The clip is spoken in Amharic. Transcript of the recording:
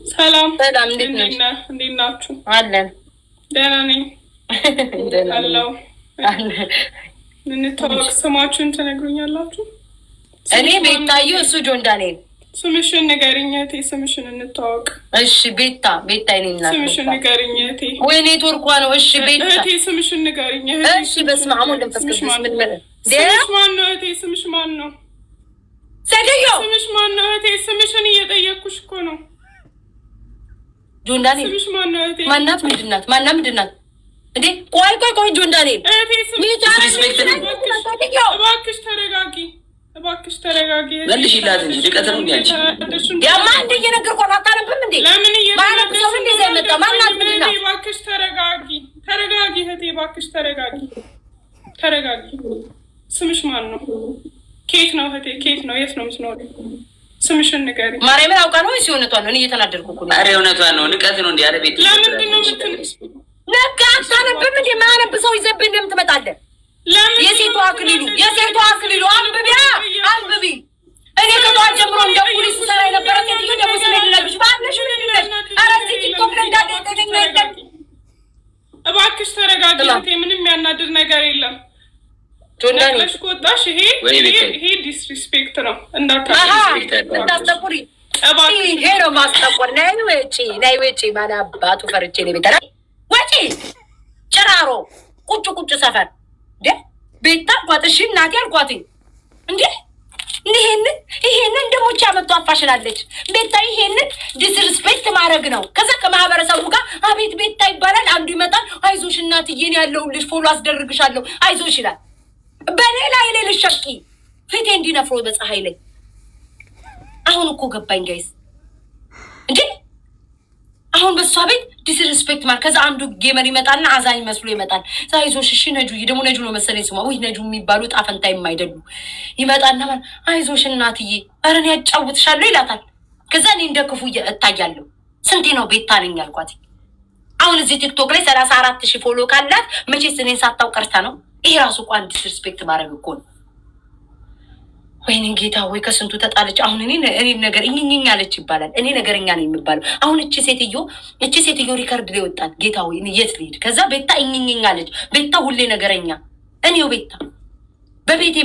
ሰላም እንዴት ናችሁ? አለን ደህና ነኝ። አለው እንተዋወቅ። ስማችሁን ትነግሩኛላችሁ? እኔ ቤታዩ፣ እሱ ጆን ዳንኤል። ስምሽን ንገሪኝ እህቴ፣ ስምሽን እንተዋወቅ። እሺ ቤታ ይኔና ስምሽን ንገሪኝ እህቴ። ወይ ኔትወርኳ ነው። እሺ ቤታ እህቴ ስምሽን ንገሪኝ እህቴ። እሺ በስመ አብ ወወልድ ወመንፈስ ቅዱስ። ስምሽ ማን ነው እህቴ? ስምሽ ማን ነው? ሰደዮ ስምሽ ማን ነው እህቴ? ስምሽን እየጠየኩሽ እኮ ነው። ጆን ዳንኤል ስምሽ ማን ነው እህቴ? ማናት? ምንድናት እንዴ? ቆይ ጆን ዳንኤል እህቴ እባክሽ ተረጋጊ። መልሽ ይላል እንጂ ድቀት ነው እንዴ? ያማ እንዴ እየነገርኩህ አታነብም እንዴ? ለምን ማናት? ሰው እንዴ ዘመጣ ማናት? ምንድነው? እባክሽ ተረጋጊ እህቴ፣ እባክሽ ተረጋጊ። ስምሽ ማን ነው? ኬት ነው እህቴ? ኬት ነው? የት ነው የምትኖሪው? ስምሽን ንገሪኝ። ማርያምን አውቃ ነው ወይስ እውነቷን ነው? እኔ እየተናደድኩ እኮ ነው። ኧረ እውነቷን ነው። ንቀት ነው እንዴ? ያለ ቤት ለምንድን ነው የምትልሽ? ነካ አታነብም እንዴ? ማያነብ ሰው ይዘብህ እንደምትመጣለህ። የሴቷ አክሊሉ አንብቢ። እኔ ከጠዋት ጀምሮ እንደ ፖሊስ ሰራ የነበረ ሴትዮ ደግሞ ስለሌለብሽ ባለሽ ምንድነሽ? ኧረ እዚህ ቲክቶክ ላይ እንዳደረገኝ ነው አይደል? እባክሽ ተረጋጊ እህቴ፣ ምንም ያናድር ነገር የለም። ነቅለሽ ከወጣሽ ይሄ ዲስሪስፔክት ነው። እንዳታስጠቁሪ። ይሄ ነው ማስጠቆር። ነይ ውጪ። ማን አባቱ ፈርቼ ነው ቤተራ ወጪ ጭራሮ ቁጭ ሰፈር እንዴ ቤታ አልኳት። እሺ እናቴ አልኳት እንዴ ይሄንን ደግሞ ቻመጡ አፋሽናለች ቤታ። ይሄንን ዲስሪስፔክት ማድረግ ነው። ከዛ ከማህበረሰቡ ጋር አቤት ቤታ ይባላል። አንዱ ይመጣል፣ አይዞሽ እናትዬ እኔ ያለሁልሽ ፎሎ አስደርግሻለሁ አይዞሽ ይላል። በሌላ ይሌልሽ ሸቂ ፊቴ እንዲነፍሮ በፀሐይ ላይ። አሁን እኮ ገባኝ ጋይስ እንዴ አሁን በሷ ቤት ዲስሪስፔክት ማለት። ከዛ አንዱ ጌመር ይመጣና አዛኝ መስሎ ይመጣል። አይዞሽ እሺ ነጁ ደግሞ ነጁ ነው መሰለኝ ስሟ። ወይ ነጁ የሚባሉ ጣፈንታ የማይደሉ ይመጣና ማለት አይዞሽ እናትዬ ኧረ እኔ ያጫውትሻለሁ ይላታል። ከዛ እኔ እንደ ክፉ እታያለሁ። ስንቴ ነው ቤታ ነኝ ያልኳት። አሁን እዚህ ቲክቶክ ላይ 34,000 ፎሎ ካላት መቼስ እኔን ሳታው ቀርታ ነው። ይሄ ራሱ እኮ አንድ ዲስሪስፔክት ማድረግ እኮ ነው። ወይኔ ጌታ ወይ ከስንቱ ተጣለች። አሁን እኔ ነገር እኝኝኝ አለች ይባላል። እኔ ነገረኛ ነው የሚባለው። አሁን እቺ ሴትዮ ሪከርድ ላይ ወጣት። ጌታ ወይ እኔ የት ልሂድ? ከዛ ቤታ እኝኝኝ አለች። ቤታ ሁሌ ነገረኛ። እኔው ቤታ በቤቴ